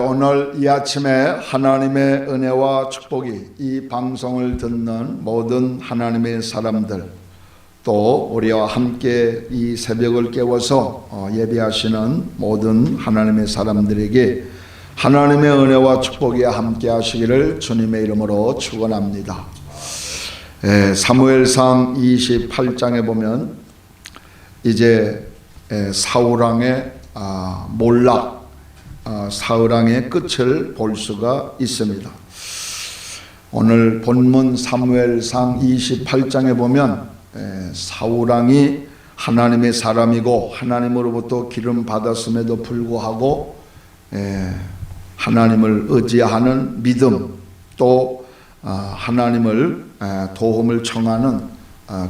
오늘 이 아침에 하나님의 은혜와 축복이 이 방송을 듣는 모든 하나님의 사람들, 또 우리와 함께 이 새벽을 깨워서 예배하시는 모든 하나님의 사람들에게 하나님의 은혜와 축복이 함께 하시기를 주님의 이름으로 축원합니다. 사무엘상 28장에 보면 이제 사울왕의 몰락, 사울왕의 끝을 볼 수가 있습니다. 오늘 본문 사무엘상 28장에 보면 사울왕이 하나님의 사람이고 하나님으로부터 기름 받았음에도 불구하고 하나님을 의지하는 믿음, 또 하나님을 도움을 청하는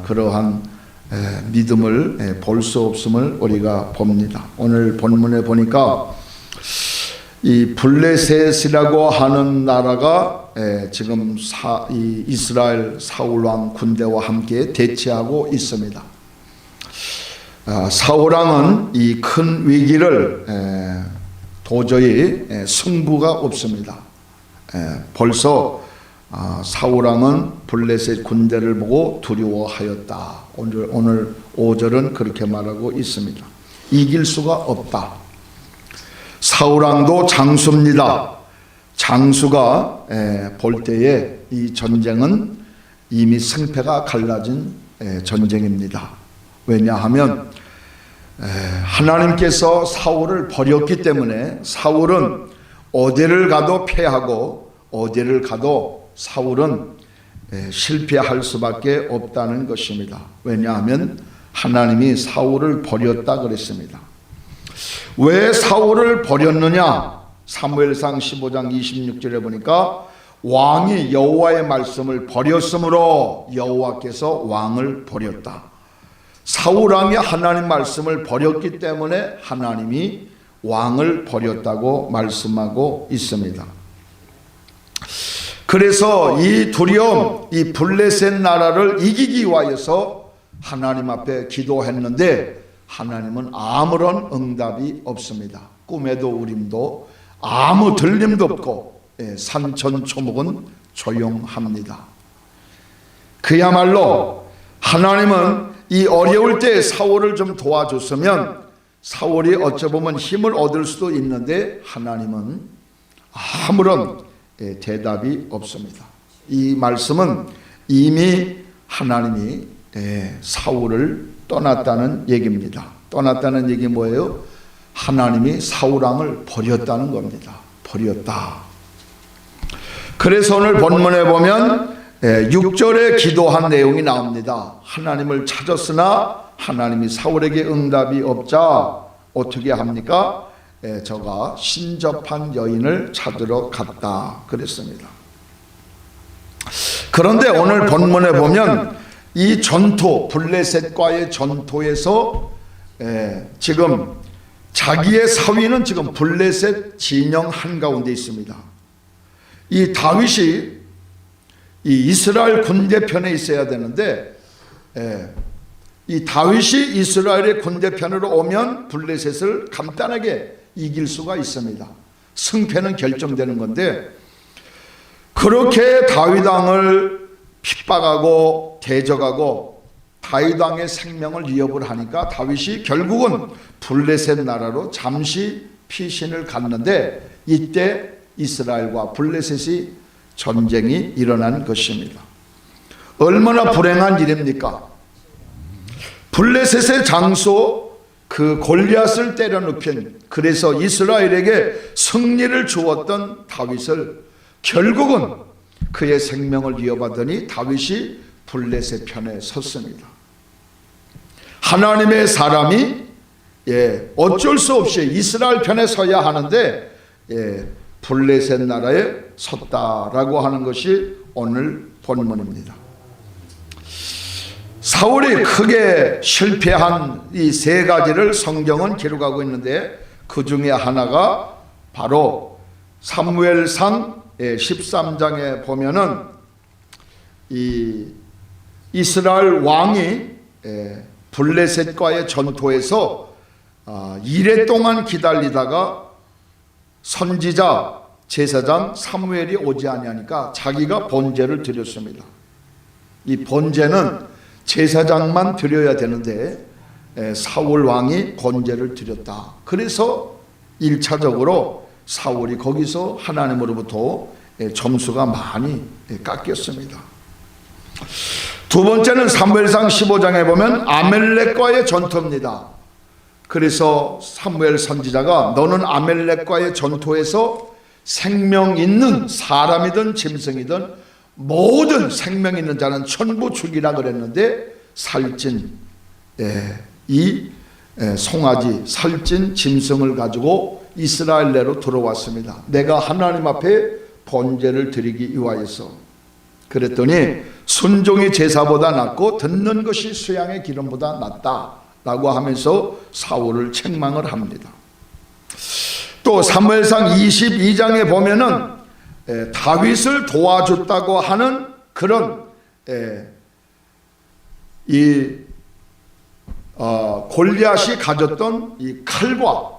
그러한 믿음을 볼 수 없음을 우리가 봅니다. 오늘 본문에 보니까 이 블레셋이라고 하는 나라가 지금 이 이스라엘 사울왕 군대와 함께 대치하고 있습니다. 사울왕은 이 큰 위기를 도저히 승부가 없습니다. 벌써 사울왕은 블레셋 군대를 보고 두려워하였다. 오늘 5절은 그렇게 말하고 있습니다. 이길 수가 없다. 사울왕도 장수입니다. 장수가 볼 때에 이 전쟁은 이미 승패가 갈라진 전쟁입니다. 왜냐하면 하나님께서 사울을 버렸기 때문에 사울은 어디를 가도 패하고 어디를 가도 사울은 실패할 수밖에 없다는 것입니다. 왜냐하면 하나님이 사울을 버렸다 그랬습니다. 왜 사울을 버렸느냐? 사무엘상 15장 26절에 보니까 왕이 여호와의 말씀을 버렸으므로 여호와께서 왕을 버렸다. 사울왕이 하나님 말씀을 버렸기 때문에 하나님이 왕을 버렸다고 말씀하고 있습니다. 그래서 이 두려움, 이 블레셋 나라를 이기기 위하여서 하나님 앞에 기도했는데 하나님은 아무런 응답이 없습니다. 꿈에도 우림도 아무 들림도 없고 산천초목은 조용합니다. 그야말로 하나님은 이 어려울 때 사울을 좀 도와줬으면 사울이 어쩌보면 힘을 얻을 수도 있는데 하나님은 아무런 대답이 없습니다. 이 말씀은 이미 하나님이 사울을 떠났다는 얘기입니다. 떠났다는 얘기 뭐예요? 하나님이 사울왕을 버렸다는 겁니다. 버렸다. 그래서 오늘 본문에 보면 6절에 기도한 내용이 나옵니다. 하나님을 찾았으나 하나님이 사울에게 응답이 없자 어떻게 합니까? 저가 신접한 여인을 찾으러 갔다 그랬습니다. 그런데 오늘 본문에 보면 이 전투, 블레셋과의 전투에서 지금 자기의 사위는 지금 블레셋 진영 한가운데 있습니다. 이 다윗이 이 이스라엘 군대편에 있어야 되는데 이 다윗이 이스라엘의 군대편으로 오면 블레셋을 간단하게 이길 수가 있습니다. 승패는 결정되는 건데 그렇게 다윗 왕을 핍박하고 대적하고 다윗 왕의 생명을 위협을 하니까 다윗이 결국은 블레셋 나라로 잠시 피신을 갔는데 이때 이스라엘과 블레셋이 전쟁이 일어난 것입니다. 얼마나 불행한 일입니까? 블레셋의 장수 그 골리앗을 때려 눕힌, 그래서 이스라엘에게 승리를 주었던 다윗을 결국은 그의 생명을 위협하더니 다윗이 블레셋 편에 섰습니다. 하나님의 사람이 어쩔 수 없이 이스라엘 편에 서야 하는데 블레셋 나라에 섰다라고 하는 것이 오늘 본문입니다. 사울이 크게 실패한 이 세 가지를 성경은 기록하고 있는데 그 중에 하나가 바로 사무엘상 13장에 보면은 이 이스라엘 왕이 블레셋과의 전투에서 이래 동안 기다리다가 선지자 제사장 사무엘이 오지 아니하니까 자기가 번제를 드렸습니다. 이 번제는 제사장만 드려야 되는데 사울 왕이 번제를 드렸다. 그래서 1차적으로 사울이 거기서 하나님으로부터 점수가 많이 깎였습니다. 두 번째는 사무엘상 15장에 보면 아멜렉과의 전투입니다. 그래서 사무엘 선지자가 너는 아멜렉과의 전투에서 생명 있는 사람이든 짐승이든 모든 생명 있는 자는 전부 죽이라 그랬는데 살찐 이 송아지 살찐 짐승을 가지고 이스라엘 내로 들어왔습니다. 내가 하나님 앞에 번제를 드리기 위하여서. 그랬더니 순종이 제사보다 낫고 듣는 것이 수양의 기름보다 낫다라고 하면서 사울을 책망을 합니다. 또 사무엘상 22장에 보면은 다윗을 도와줬다고 하는 그런 골리앗이 가졌던 이 칼과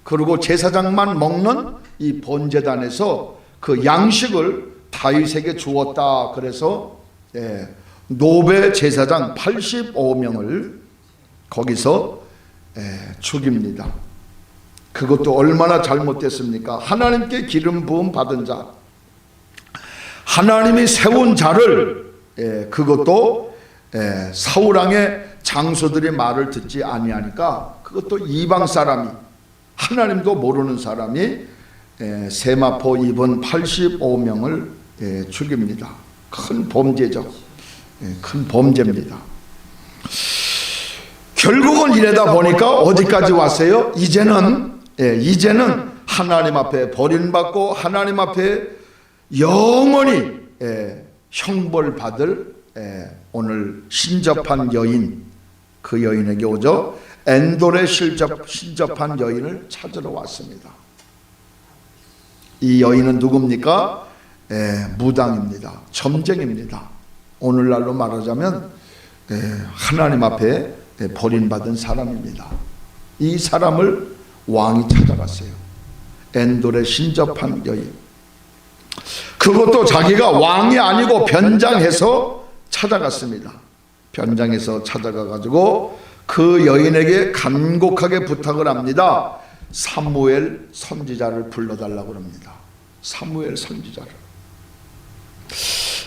그리고 제사장만 먹는 이 번제단에서 그 양식을 다윗에게 주었다. 그래서 노베 제사장 85명을 거기서 죽입니다. 그것도 얼마나 잘못됐습니까? 하나님께 기름 부음 받은 자, 하나님이 세운 자를 그것도 사울왕의 장수들의 말을 듣지 아니하니까 그것도 이방 사람이, 하나님도 모르는 사람이 세마포 입은 85명을 죽입니다. 큰 범죄죠. 큰 범죄입니다. 결국은 이래다 보니까 어디까지 왔어요? 이제는 하나님 앞에 버림받고 하나님 앞에 영원히 형벌받을 오늘 신접한 여인, 그 여인에게 오죠. 엔돌에 신접한 여인을 찾으러 왔습니다. 이 여인은 누굽니까? 무당입니다. 점쟁입니다. 오늘날로 말하자면 하나님 앞에 버림받은 사람입니다. 이 사람을 왕이 찾아갔어요. 엔돌에 신접한 여인. 그것도 자기가 왕이 아니고 변장해서 찾아갔습니다. 변장해서 찾아가가지고 그 여인에게 간곡하게 부탁을 합니다. 사무엘 선지자를 불러달라고 합니다. 사무엘 선지자를.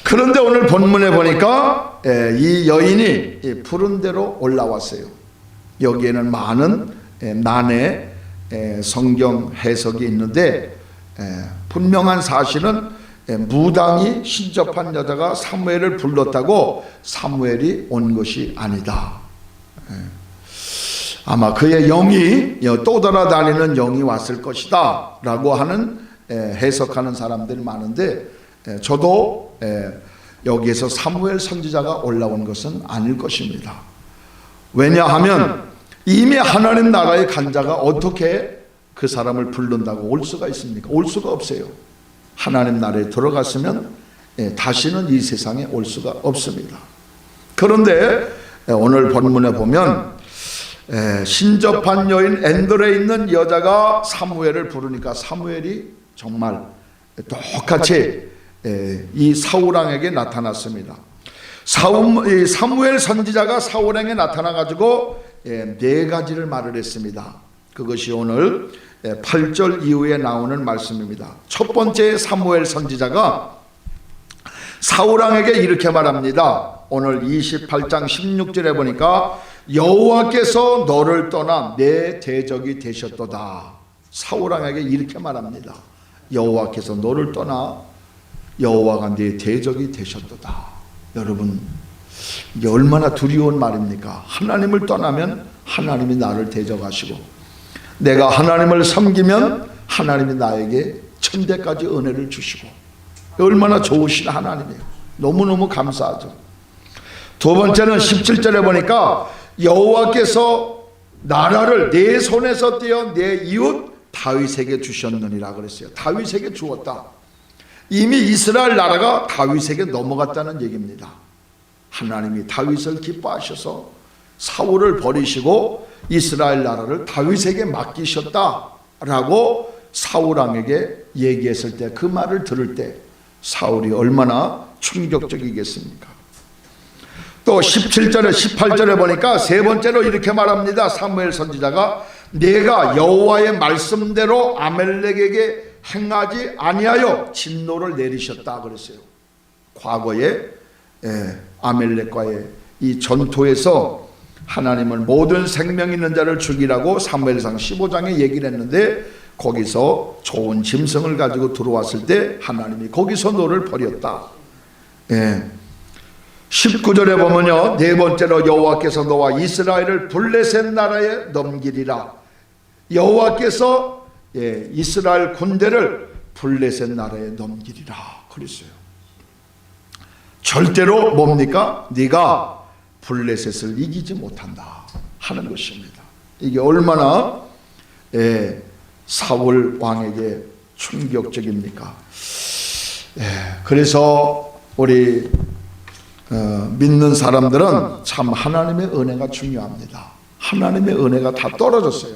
그런데 오늘 본문에 보니까 이 여인이 부른 대로 올라왔어요. 여기에는 많은 난해 성경 해석이 있는데 분명한 사실은 무당이 신접한 여자가 사무엘을 불렀다고 사무엘이 온 것이 아니다. 아마 그의 영이 또 돌아다니는 영이 왔을 것이다 라고 하는 해석하는 사람들이 많은데 저도 여기에서 사무엘 선지자가 올라온 것은 아닐 것입니다. 왜냐하면 이미 하나님 나라의 간 자가 어떻게 그 사람을 부른다고 올 수가 있습니까? 올 수가 없어요. 하나님 나라에 들어갔으면 다시는 이 세상에 올 수가 없습니다. 그런데 오늘 본문에 보면 신접한 여인 엔돌에 있는 여자가 사무엘을 부르니까 사무엘이 정말 똑같이 이 사울왕에게 나타났습니다. 사무엘 선지자가 사울왕에 나타나가지고 네 가지를 말을 했습니다. 그것이 오늘 8절 이후에 나오는 말씀입니다. 첫 번째 사무엘 선지자가 사울왕에게 이렇게 말합니다. 오늘 28장 16절에 보니까 여호와께서 너를 떠나 내 대적이 되셨도다. 사울왕에게 이렇게 말합니다. 여호와께서 너를 떠나 여호와가 내 대적이 되셨도다. 여러분, 이게 얼마나 두려운 말입니까? 하나님을 떠나면 하나님이 나를 대적하시고 내가 하나님을 섬기면 하나님이 나에게 천대까지 은혜를 주시고 얼마나 좋으신 하나님이에요. 너무너무 감사하죠. 두 번째는 17절에 보니까 여호와께서 나라를 내 손에서 떼어 내 이웃 다윗에게 주셨느니라 그랬어요. 다윗에게 주었다. 이미 이스라엘 나라가 다윗에게 넘어갔다는 얘기입니다. 하나님이 다윗을 기뻐하셔서 사울을 버리시고 이스라엘 나라를 다윗에게 맡기셨다라고 사울 왕에게 얘기했을 때, 그 말을 들을 때 사울이 얼마나 충격적이겠습니까? 또 17절에 18절에 보니까 세 번째로 이렇게 말합니다. 사무엘 선지자가 내가 여호와의 말씀대로 아멜렉에게 행하지 아니하여 진노를 내리셨다 그랬어요. 과거에 아멜렉과의 이 전투에서 하나님은 모든 생명 있는 자를 죽이라고 사무엘상 15장에 얘기를 했는데, 거기서 좋은 짐승을 가지고 들어왔을 때 하나님이 거기서 노를 버렸다. 19절에 보면요, 네 번째로 여호와께서 너와 이스라엘을 블레셋 나라에 넘기리라. 여호와께서 이스라엘 군대를 블레셋 나라에 넘기리라 그랬어요. 절대로 뭡니까? 네가 블레셋을 이기지 못한다 하는 것입니다. 이게 얼마나 사울 왕에게 충격적입니까? 그래서 우리 믿는 사람들은 참 하나님의 은혜가 중요합니다. 하나님의 은혜가 다 떨어졌어요.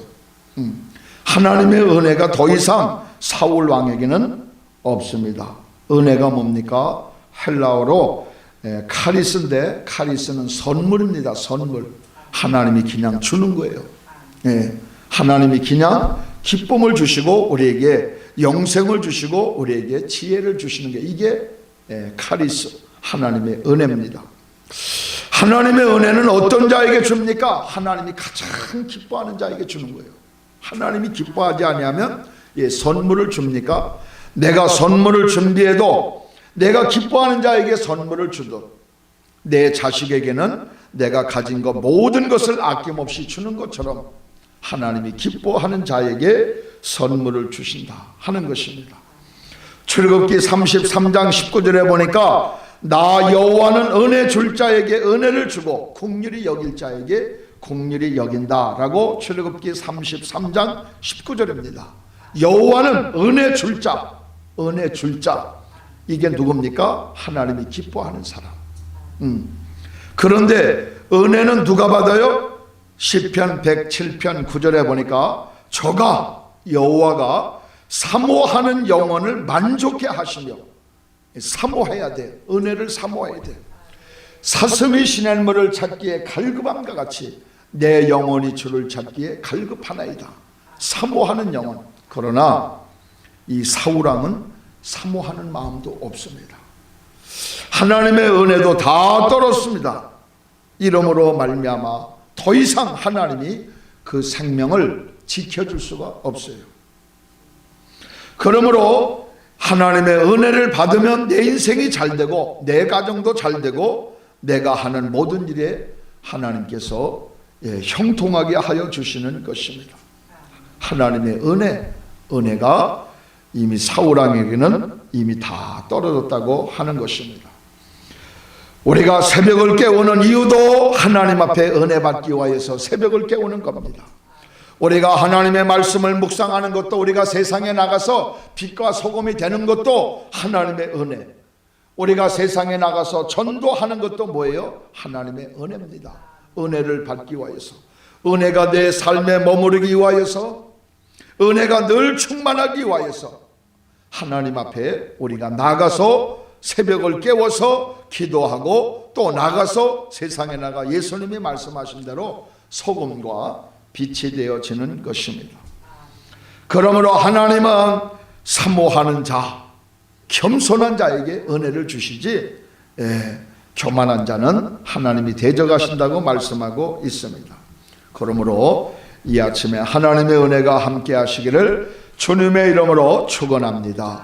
하나님의 은혜가 더 이상 사울 왕에게는 없습니다. 은혜가 뭡니까? 헬라어로 카리스인데, 카리스는 선물입니다. 선물. 하나님이 그냥 주는 거예요. 하나님이 그냥 기쁨을 주시고 우리에게 영생을 주시고 우리에게 지혜를 주시는 게, 이게 카리스, 하나님의 은혜입니다. 하나님의 은혜는 어떤 자에게 줍니까? 하나님이 가장 기뻐하는 자에게 주는 거예요. 하나님이 기뻐하지 아니하면 선물을 줍니까? 내가 선물을 준비해도, 내가 기뻐하는 자에게 선물을 주도, 내 자식에게는 내가 가진 것 모든 것을 아낌없이 주는 것처럼 하나님이 기뻐하는 자에게 선물을 주신다 하는 것입니다. 출애굽기 33장 19절에 보니까 나 여호와는 은혜 줄 자에게 은혜를 주고 긍휼히 여길 자에게 긍휼히 여긴다라고 출애굽기 33장 19절입니다. 여호와는 은혜 줄 자, 은혜 줄 자, 이게 누굽니까? 하나님이 기뻐하는 사람. 그런데 은혜는 누가 받아요? 시편 107편 9절에 보니까 저가 여호와가 사모하는 영혼을 만족해 하시며, 사모해야 돼. 은혜를 사모해야 돼. 사슴이 시냇물을 찾기에 갈급함과 같이 내 영혼이 주를 찾기에 갈급하나이다. 사모하는 영혼. 그러나 이 사울 왕은 사모하는 마음도 없습니다. 하나님의 은혜도 다 떨었습니다. 이러므로 말미암아 더 이상 하나님이 그 생명을 지켜줄 수가 없어요. 그러므로 하나님의 은혜를 받으면 내 인생이 잘 되고 내 가정도 잘 되고 내가 하는 모든 일에 하나님께서 형통하게 하여 주시는 것입니다. 하나님의 은혜가 이미 사울 왕에게는 이미 다 떨어졌다고 하는 것입니다. 우리가 새벽을 깨우는 이유도 하나님 앞에 은혜 받기 위해서 새벽을 깨우는 겁니다. 우리가 하나님의 말씀을 묵상하는 것도, 우리가 세상에 나가서 빛과 소금이 되는 것도 하나님의 은혜. 우리가 세상에 나가서 전도하는 것도 뭐예요? 하나님의 은혜입니다. 은혜를 받기 위해서, 은혜가 내 삶에 머무르기 위해서, 은혜가 늘 충만하기 위해서 하나님 앞에 우리가 나가서 새벽을 깨워서 기도하고, 또 나가서 세상에 나가 예수님이 말씀하신 대로 소금과 빛이 되어지는 것입니다. 그러므로 하나님은 사모하는 자, 겸손한 자에게 은혜를 주시지 교만한 자는 하나님이 대적하신다고 말씀하고 있습니다. 그러므로 이 아침에 하나님의 은혜가 함께 하시기를 주님의 이름으로 축원합니다.